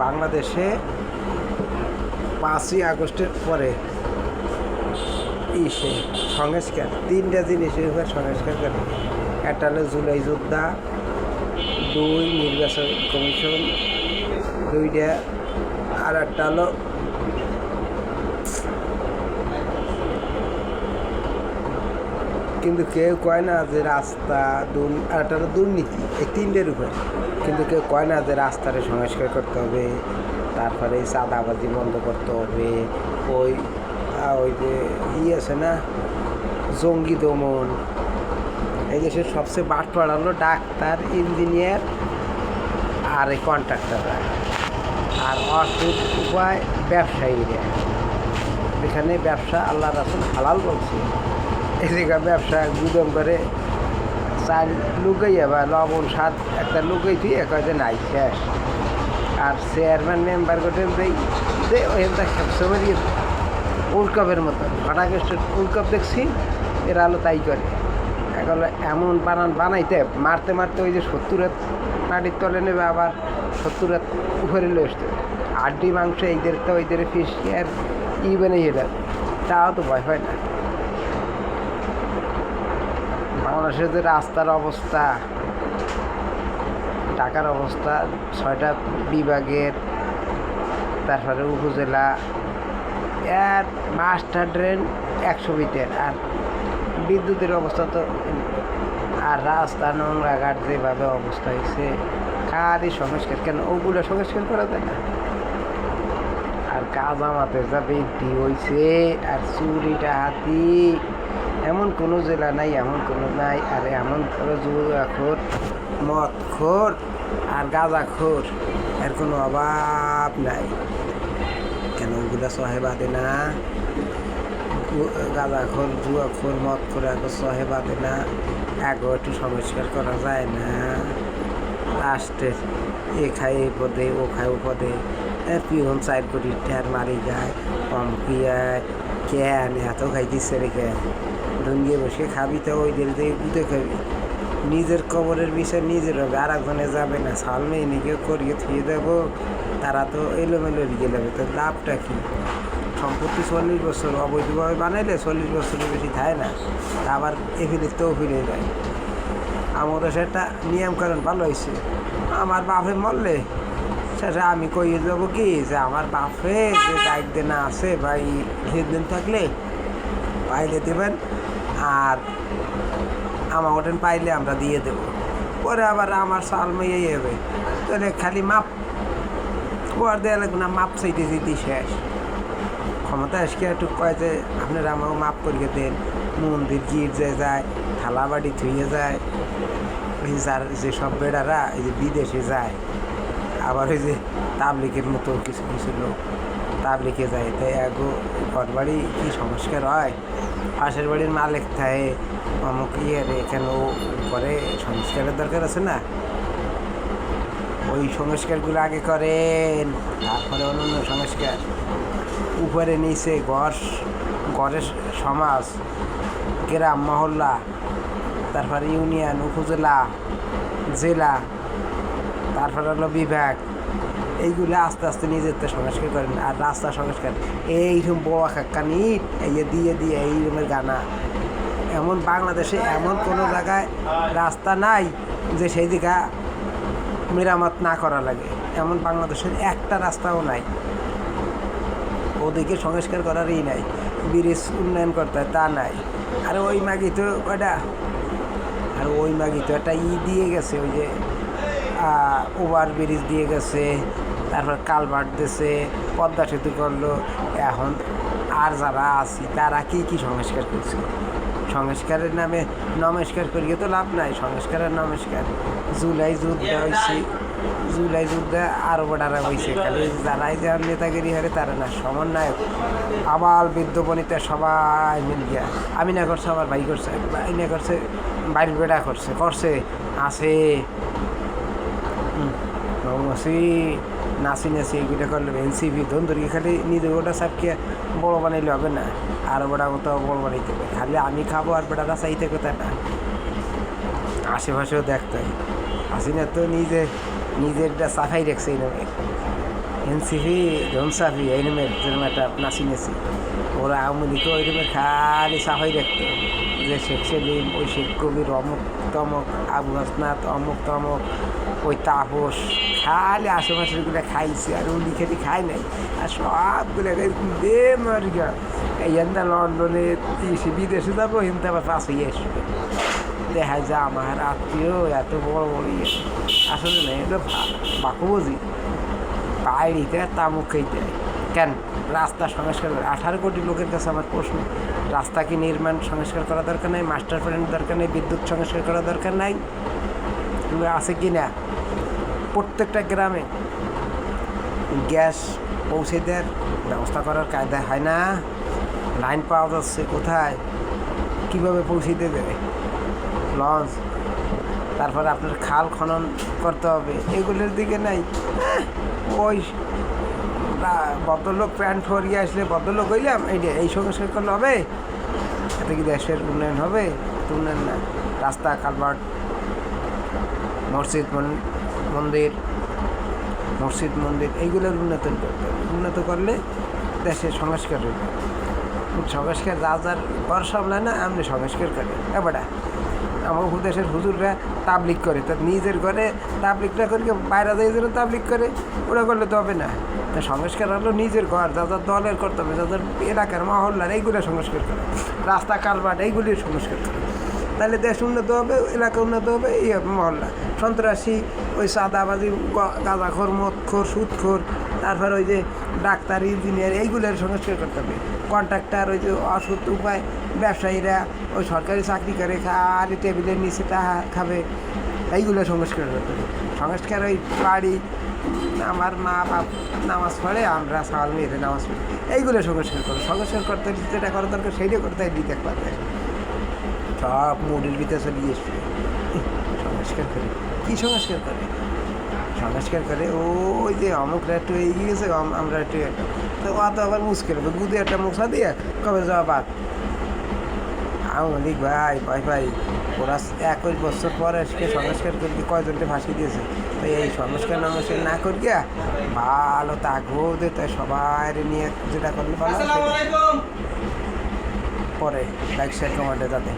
বাংলাদেশে 5ই আগস্টের পরে সংস্কার 3টা জিনিসের উপর সংস্কার করে। একটা হলো জুলাই যোদ্ধা, 2 নির্বাচন কমিশন, 2টা, আর একটা হলো কিন্তু কেউ কয় না যে রাস্তা, আর একটা হলো দুর্নীতি। এই 3টের উপর কিন্তু কেউ কয় না যে রাস্তার সংস্কার করতে হবে, তারপরে চাঁদাবাজি বন্ধ করতে হবে, ওই যে আছে না জঙ্গি দমন। এই দেশের সবচেয়ে বাটপাড় হলো ডাক্তার, ইঞ্জিনিয়ার আর এই কন্ট্রাক্টররা, আর অসুখ উপায় ব্যবসায়ীরা। এখানে ব্যবসা আল্লাহ রাসূল হালাল বলছে, এদিকে ব্যবসা গুদম করে চাল লুকাইয়া বা লবণ স্বাদ একটা লুকাই তুই কয় যে নাই শেষ। আর চেয়ারম্যান মেম্বার গোটেন যে ওইটা খেপসে বেরিয়ে উল্কাপের মতো হঠাৎ উল্কাপ দেখছি, এরা হলো তাই করে। এখন এমন বানাইতে মারতে মারতে ওই যে 70 মাটির তলে নেবে, আবার 70 উপরে লো আসতে আড্ডি মাংস এইদের তো ওইদের ফিস আর বানিয়ে এটা, তাও তো ভয় হয় না। বাংলাদেশের যে রাস্তার অবস্থা, ঢাকার অবস্থা, 6টা বিভাগের, তারপরে উপজেলা, এর মাস্টার ড্রেন 100 মিটার, আর বিদ্যুতের অবস্থা তো, আর রাস্তা নোংরাঘাট যেভাবে অবস্থা হয়েছে, খালি সংস্কার। কেন ওগুলো সংস্কার করা যায় না? আর কাজা মাতে যা বৃদ্ধি হয়েছে, আর চুরিটা হাতি, এমন কোনো জেলা নাই, এমন কোনো নাই। আর এমন করে জুয়াখোর, মদখোর আর গাঁজাখোর, এর কোনো অভাব নাই। কেন ওগুলো সহে বাদে না? গাঁজাখোর, জুয়াখোর, মদখোর এত সহে বাদে না? একটু সংস্কার করা যায় না? লাস্টের এ খায় এ পদে, ও খায় ও পদে, পিওন 4 কোটি ঠের মারি যায়, কমকিয়ায় কেন এত খাইতেছে রেখে ধুঙ্গিয়ে বসে খাবি, তো ওইদের দিয়ে গুঁতে খাবি। নিজের কবরের বিষয় নিজের হবে, আর একজনে যাবে না। সালমে নিজে করিয়ে থুয়ে দেবো, তারা তো এলোমেলো রিগে যাবে, তো লাভটা কী? সম্পত্তি 40 বছর অবৈধভাবে বানাইলে 40 বছরের বেশি থাকে না, তা আবার এফিলে তো ফিরে যায়। আমারও সেটা নিয়মকানুন ভালো হয়েছে। আমার বাপে মরলে শেষে আমি কইয়ে যাবো কি যে আমার বাপে যে দায়িত্ব না আছে ভাই, সেদিন থাকলে পাইলে দেবেন, আর আমার ওঠেন পাইলে আমরা দিয়ে দেব। পরে আবার আমার সাল মেয়েই হবে, তাহলে খালি মাপ ওর দেওয়া লাগবে না, মাপ চাইতে যেতে শেষ। ক্ষমতা এসে একটু কয় যে আপনারা আমাকে মাপ করিয়ে দেন, মন্দির গির্জে যায়, থালা বাড়ি ধুয়ে যায়, ওই যার যেসব বেড়ারা এই যে বিদেশে যায়, আবার ওই যে তাবলিকের মতো কিছু কিছু লোক তাবলিকে যায়, তাই আগো ঘর বাড়ি কী সংস্কার হয়, পাশের বাড়ির মালিক থাকে অমুক ইয়ের, এখানে ও করে সংস্কারের দরকার আছে না? ওই সংস্কারগুলো আগে করেন, তারপরে অন্য সংস্কার। উপরে নিচে ঘরের সমাজ, গ্রাম মহল্লা, তারপরে ইউনিয়ন, উপজেলা, জেলা, তারপরে হলো বিভাগ, এইগুলো আস্তে আস্তে নিজের তো সংস্কার করেন। আর রাস্তা সংস্কার এইরকম বড় একটা ইট দিয়ে দিয়ে এইরকমের গানা, এমন বাংলাদেশে এমন কোনো জায়গায় রাস্তা নাই যে সেই দিকে মেরামত না করা লাগে, এমন বাংলাদেশের একটা রাস্তাও নাই। ওদিকে সংস্কার করারই নাই, ব্রিজ উন্নয়ন করতে হয় তা নাই। আর ওই মাগি তো ওটা, আর ওই মাগি তো একটা দিয়ে গেছে, ওই যে ওভার ব্রিজ দিয়ে গেছে, তারপর কালভার্ট দিয়েছে, পদ্মা সেতু করলো। এখন আর যারা আছি তারা কি সংস্কার করছে? সংস্কারের নামে নমস্কার করিয়ে তো লাভ নাই। সংস্কারের নমস্কার, জুলাই যুদ্ধ হয়েছে, জুলাই যুদ্ধে আরও বড়ারা হয়েছে, খালি যারাই যে নেতাগিরি হারে তারা না, সমন্বয়ক আবাল বৃদ্ধ বনিতা সবাই মিল গিয়া, আমি না করছে, আমার ভাই করছে, ভাই না করছে, বাড়ির বেড়া করছে আছে নাচি এগুলো করলে এনসিপি ধন্দুরি খালি নিজের ওটা সাপকে বড়ো বানাইলে হবে না, আর বেড়া কোথাও বড় বানাইতে হবে। খালি আমি খাবো আর বেড়াটা চাইতে কোথায় না, আশেপাশেও দেখতে হয়। হাসিনা তো নিজেরটা সাফাই রাখছে এই এনসিপি ধনসাফি এই নামের যেরকম একটা নাচি নেছি ওরা আওয়ামী লীগকে ওই রকমের খালি সাফাই রাখতো যে শেখ সেলিম ওই শেখ কবির অমুক তমক আবু হাসনাত অমুক তমক ওই তাপস খালি আশেপাশেরগুলো খাইছে আর ও লিখেটি খায় নাই আর সবগুলো বেমারিকা এই এনটা লন্ডনে এসে বিদেশে যাবো হিন্দু আবার পাশে আসবে দেখা যায় আমার আত্মীয় এত বড় বড় আসলে না এটা বাকুবজি বাইরিতে তামুক খেতে কেন রাস্তা সংস্কার করে 18 কোটি লোকের কাছে আমার প্রশ্ন রাস্তা কি নির্মাণ সংস্কার করা দরকার নাই মাস্টার প্ল্যান দরকার নেই বিদ্যুৎ সংস্কার করা দরকার নাই আছে কি না প্রত্যেকটা গ্রামে গ্যাস পৌঁছে দেওয়ার ব্যবস্থা করার কায়দা হয় না লাইন পাওয়া যাচ্ছে কোথায় কীভাবে পৌঁছে দেবে লঞ্চ তারপরে আপনার খাল খনন করতে হবে এগুলোর দিকে নাই ওই ভদ্রলোক প্যান্ট ফরিয়ে আসলে ভদ্রলোক হইলাম এই সংস্কার করলে হবে এতে কি দেশের উন্নয়ন হবে উন্নয়ন না রাস্তা কালভার্ট মসজিদ মন্দির এইগুলোর উন্নত করলে দেশের সংস্কার হইবে সংস্কার রাজার ঘর সামলায় না আপনি সংস্কার করে এবারে আমার দেশের হুজুররা তাবলিক করে তার নিজের ঘরে তাবলিকটা করে বাইরে যায় যেন তাবলিক করে ওরা করলে তো হবে না তা সংস্কার হলো নিজের ঘর যাদের দলের করতে হবে যাদের এলাকার মহল্লার এইগুলো সংস্কার করে রাস্তা কালভার্ট এইগুলির সংস্কার করে তাহলে দেশ উন্নত হবে এলাকা উন্নত হবে এই মহল্লা সন্ত্রাসী ওই সাদাবাজি গাঁজাখোর মদখোর সুদখোর তারপর ওই যে ডাক্তার ইঞ্জিনিয়ার এইগুলোর সংস্কার করতে হবে কন্ট্রাক্টর ওই যে অসৎ উপায় ব্যবসায়ীরা ওই সরকারি চাকরি করে খালি টেবিলের নিচে টাকা খাবে এইগুলো সংস্কার করতে হবে সংস্কার ওই বাড়ি আমার মা বাপ নামাজ পড়ে আমরা সাল মেয়েদের নামাজ পড়ি এইগুলো সংস্কার করো সংস্কার করতে যেটা করা দরকার সেইটাই করতে দিতে পারবে সব মুডির ভিতরে চলে এসছে সংস্কার করে কী সংস্কার করে সংস্কার করে ওই যে অমুকরা একটু এগিয়ে গেছে আমরা একটু তো অত আবার মুশকিল হবে গুদে একটা মুখা দিয়ে কবে যাওয়া বাদ আওয়ামী ভাই ভাই ভাই ওরা 21 বছর পরে আজকে সংস্কার করতে কয়জনকে ফাঁসি দিয়েছে তো এই সংস্কার নমস্কার না করিয়া ভালো তাগো দে তাই সবাই নিয়ে যেটা করলে ভালো পরে লাইক শেয়ার কমেন্টে যাতে